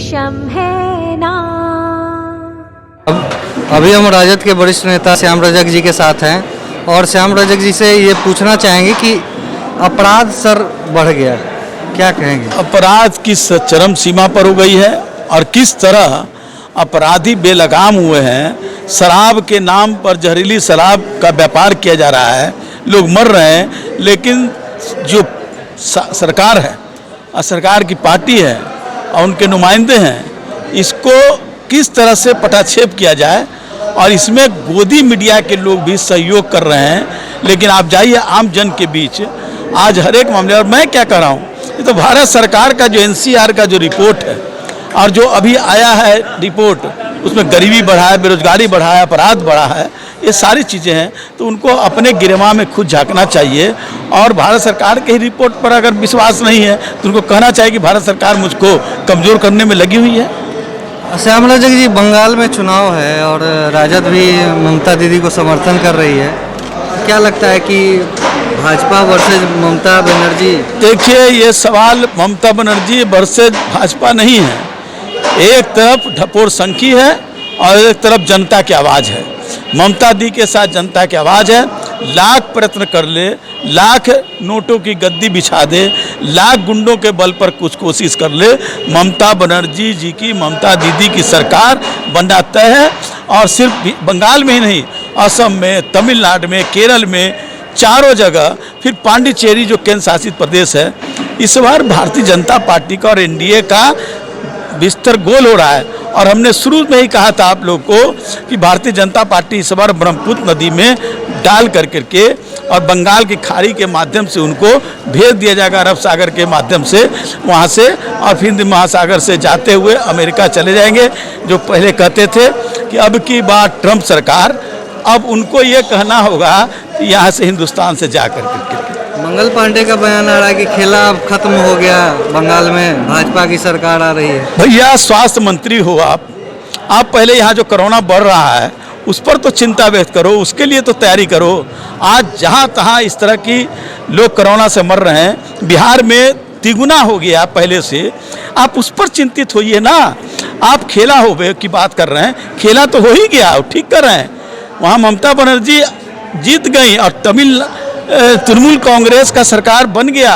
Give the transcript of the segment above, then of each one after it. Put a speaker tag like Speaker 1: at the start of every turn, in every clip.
Speaker 1: विषम है ना।
Speaker 2: अभी हम राजद के वरिष्ठ नेता श्याम रजक जी के साथ हैं और श्याम रजक जी से ये पूछना चाहेंगे कि अपराध सर बढ़ गया, क्या कहेंगे?
Speaker 3: अपराध किस चरम सीमा पर हो गई है और किस तरह अपराधी बेलगाम हुए हैं। शराब के नाम पर जहरीली शराब का व्यापार किया जा रहा है, लोग मर रहे हैं, लेकिन जो सरकार है और सरकार की पार्टी है और उनके नुमाइंदे हैं, इसको किस तरह से पटाक्षेप किया जाए और इसमें गोदी मीडिया के लोग भी सहयोग कर रहे हैं। लेकिन आप जाइए आम जन के बीच, आज हर एक मामले, और मैं क्या कह रहा हूँ, ये तो भारत सरकार का जो एनसीआर का जो रिपोर्ट है और जो अभी आया है रिपोर्ट, उसमें गरीबी बढ़ा है, बेरोजगारी बढ़ा है, अपराध बढ़ा है, ये सारी चीज़ें हैं। तो उनको अपने गिरवा में खुद झांकना चाहिए और भारत सरकार के ही रिपोर्ट पर अगर विश्वास नहीं है तो उनको कहना चाहिए कि भारत सरकार मुझको कमज़ोर करने में लगी हुई है।
Speaker 2: श्याम रजक जी, बंगाल में चुनाव है और राजद भी ममता दीदी को समर्थन कर रही है, क्या लगता है कि भाजपा वर्सेज ममता बनर्जी?
Speaker 3: देखिए, ये सवाल ममता बनर्जी वर्सेज भाजपा नहीं है। एक तरफ ढपोर संखी है और एक तरफ जनता की आवाज़ है। ममता दी के साथ जनता की आवाज़ है। लाख प्रयत्न कर ले, लाख नोटों की गद्दी बिछा दे, लाख गुंडों के बल पर कुछ कोशिश कर ले, ममता बनर्जी जी की, ममता दीदी की सरकार बनना तय है। और सिर्फ बंगाल में ही नहीं, असम में, तमिलनाडु में, केरल में, चारों जगह, फिर पांडिचेरी जो केंद्र शासित प्रदेश है, इस बार भारतीय जनता पार्टी का और एनडीए का बिस्तर गोल हो रहा है। और हमने शुरू में ही कहा था आप लोग को कि भारतीय जनता पार्टी इस बार ब्रह्मपुत्र नदी में डाल करके और बंगाल की खाड़ी के माध्यम से उनको भेज दिया जाएगा, अरब सागर के माध्यम से वहाँ से, और फिर हिंद महासागर से जाते हुए अमेरिका चले जाएंगे। जो पहले कहते थे कि अब की बार ट्रंप सरकार, अब उनको ये कहना होगा कि यहाँ से हिंदुस्तान से जा करके।
Speaker 2: मंगल पांडे का बयान आ रहा है कि खेला अब खत्म हो गया, बंगाल में भाजपा की सरकार आ रही है।
Speaker 3: भैया, स्वास्थ्य मंत्री हो आप पहले यहाँ जो कोरोना बढ़ रहा है उस पर तो चिंता व्यक्त करो, उसके लिए तो तैयारी करो। आज जहाँ तहाँ इस तरह की लोग कोरोना से मर रहे हैं, बिहार में तिगुना हो गया पहले से, आप उस पर चिंतित होइए ना। आप खेला हो की बात कर रहे हैं, खेला तो हो ही गया, ठीक कर रहे हैं। वहाँ ममता बनर्जी जीत गई और तृणमूल कांग्रेस का सरकार बन गया।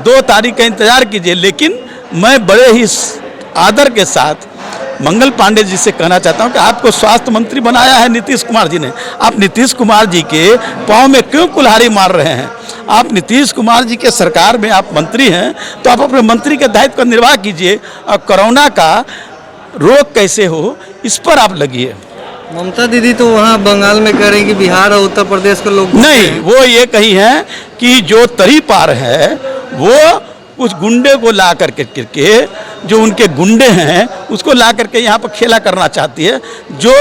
Speaker 3: 2 तारीख का इंतजार कीजिए। लेकिन मैं बड़े ही आदर के साथ मंगल पांडे जी से कहना चाहता हूं कि आपको स्वास्थ्य मंत्री बनाया है नीतीश कुमार जी ने, आप नीतीश कुमार जी के पाँव में क्यों कुल्हाड़ी मार रहे हैं? आप नीतीश कुमार जी के सरकार में आप मंत्री हैं, तो आप अपने मंत्री के दायित्व का निर्वाह कीजिए और कोरोना का रोक कैसे हो, इस पर आप लगिए।
Speaker 2: ममता दीदी तो वहाँ बंगाल में कह रही कि बिहार और उत्तर प्रदेश के लोग
Speaker 3: नहीं, वो ये कही है कि जो तरी पार है वो कुछ गुंडे को ला करके जो उनके गुंडे हैं उसको ला करके यहाँ पर खेला करना चाहती है, जो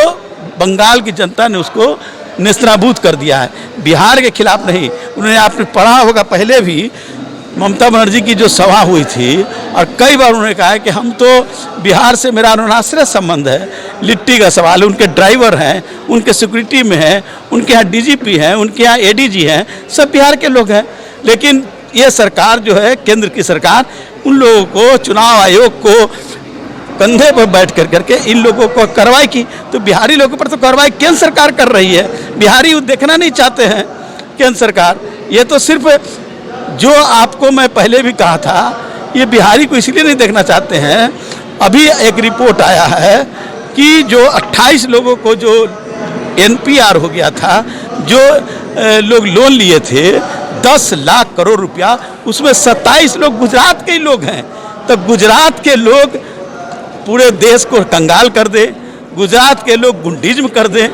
Speaker 3: बंगाल की जनता ने उसको नेस्तनाबूद कर दिया है। बिहार के खिलाफ नहीं। उन्होंने, आपने पढ़ा होगा पहले भी, ममता बनर्जी की जो सभा हुई थी और कई बार उन्होंने कहा है कि हम तो बिहार से मेरा अरुणाश्रय संबंध है, लिट्टी का सवाल है, उनके ड्राइवर हैं, उनके सिक्योरिटी में हैं, उनके यहाँ डीजीपी हैं, उनके यहाँ एडीजी हैं, सब बिहार के लोग हैं। लेकिन ये सरकार जो है, केंद्र की सरकार, उन लोगों को, चुनाव आयोग को कंधे पर बैठ करके इन लोगों को कार्रवाई की। तो बिहारी लोगों पर तो कार्रवाई केंद्र सरकार कर रही है, बिहारी वो देखना नहीं चाहते हैं केंद्र सरकार। ये तो सिर्फ, जो आपको मैं पहले भी कहा था, ये बिहारी को इसलिए नहीं देखना चाहते हैं। अभी एक रिपोर्ट आया है कि जो 28 लोगों को जो एनपीआर हो गया था, जो लोग लोन लिए थे 10 लाख करोड़ रुपया, उसमें 27 लोग गुजरात के ही लोग हैं। तो गुजरात के लोग पूरे देश को कंगाल कर दे, गुजरात के लोग गुंडीज्म कर दें।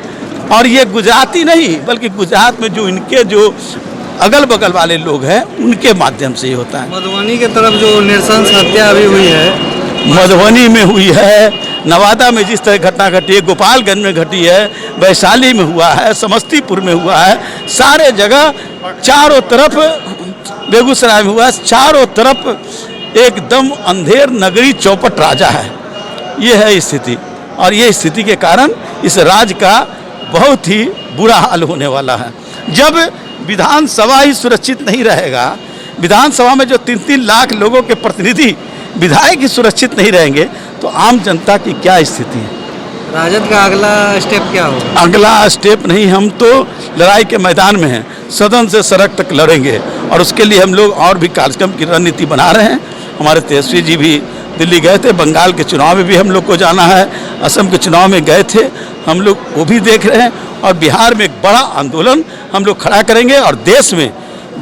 Speaker 3: और ये गुजराती नहीं, बल्कि गुजरात में जो इनके जो अगल बगल वाले लोग हैं उनके माध्यम से ही होता है।
Speaker 2: मधुबनी की तरफ जो नृशंस हत्या अभी हुई है,
Speaker 3: मधुबनी में हुई है, नवादा में जिस तरह घटना घटी है, गोपालगंज में घटी है, वैशाली में हुआ है, समस्तीपुर में हुआ है, सारे जगह चारों तरफ, बेगूसराय में हुआ है, चारों तरफ एकदम अंधेर नगरी चौपट राजा है। ये है स्थिति, और ये स्थिति के कारण इस राज्य का बहुत ही बुरा हाल होने वाला है। जब विधानसभा ही सुरक्षित नहीं रहेगा, विधानसभा में जो 3-3 लाख लोगों के प्रतिनिधि विधायक ही सुरक्षित नहीं रहेंगे, तो आम जनता की क्या स्थिति है?
Speaker 2: राजद का अगला स्टेप क्या होगा?
Speaker 3: अगला स्टेप नहीं, हम तो लड़ाई के मैदान में हैं, सदन से सड़क तक लड़ेंगे और उसके लिए हम लोग और भी कार्यक्रम की रणनीति बना रहे हैं। हमारे तेजस्वी जी भी दिल्ली गए थे, बंगाल के चुनाव में भी हम लोग को जाना है, असम के चुनाव में गए थे, हम लोग वो भी देख रहे हैं और बिहार में एक बड़ा आंदोलन हम लोग खड़ा करेंगे और देश में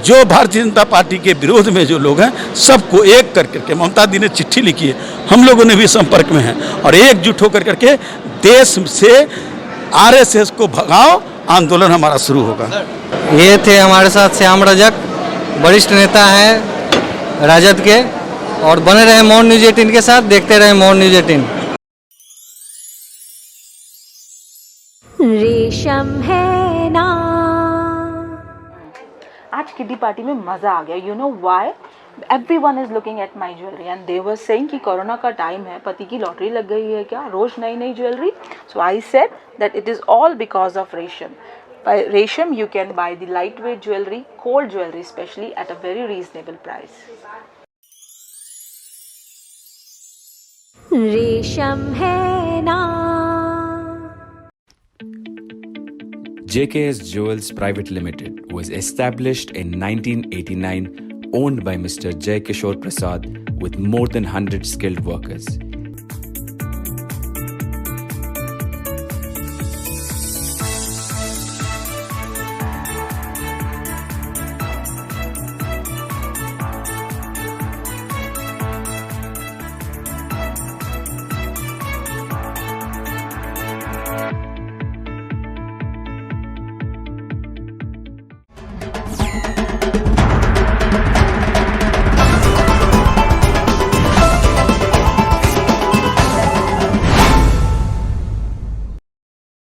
Speaker 3: जो भारतीय जनता पार्टी के विरोध में जो लोग हैं सबको एक कर करके, ममता दी ने चिट्ठी लिखी है, हम लोगों ने भी संपर्क में हैं और एकजुट होकर करके देश से आरएसएस को भगाओ आंदोलन हमारा शुरू होगा।
Speaker 2: ये थे हमारे साथ श्याम रजक, वरिष्ठ नेता हैं राजद के, और बने रहे मोर न्यूज 18 के साथ, देखते रहे मोर न्यूज 18।
Speaker 1: रेशम है ना।
Speaker 4: आज किड्डी पार्टी में मजा आ गया। You know why? Everyone is looking at my jewellery and they were saying कि कोरोना का टाइम है, पति की लॉटरी लग गई है क्या, रोज नई नई jewellery. So I said that it is all because of रेशम. By Resham you can buy the lightweight jewelry, gold jewelry especially, at a very reasonable price.
Speaker 1: रेशम है ना।
Speaker 5: JKS Jewels Private Limited was established in 1989, owned by Mr. Jay Kishore Prasad, with more than 100 skilled workers.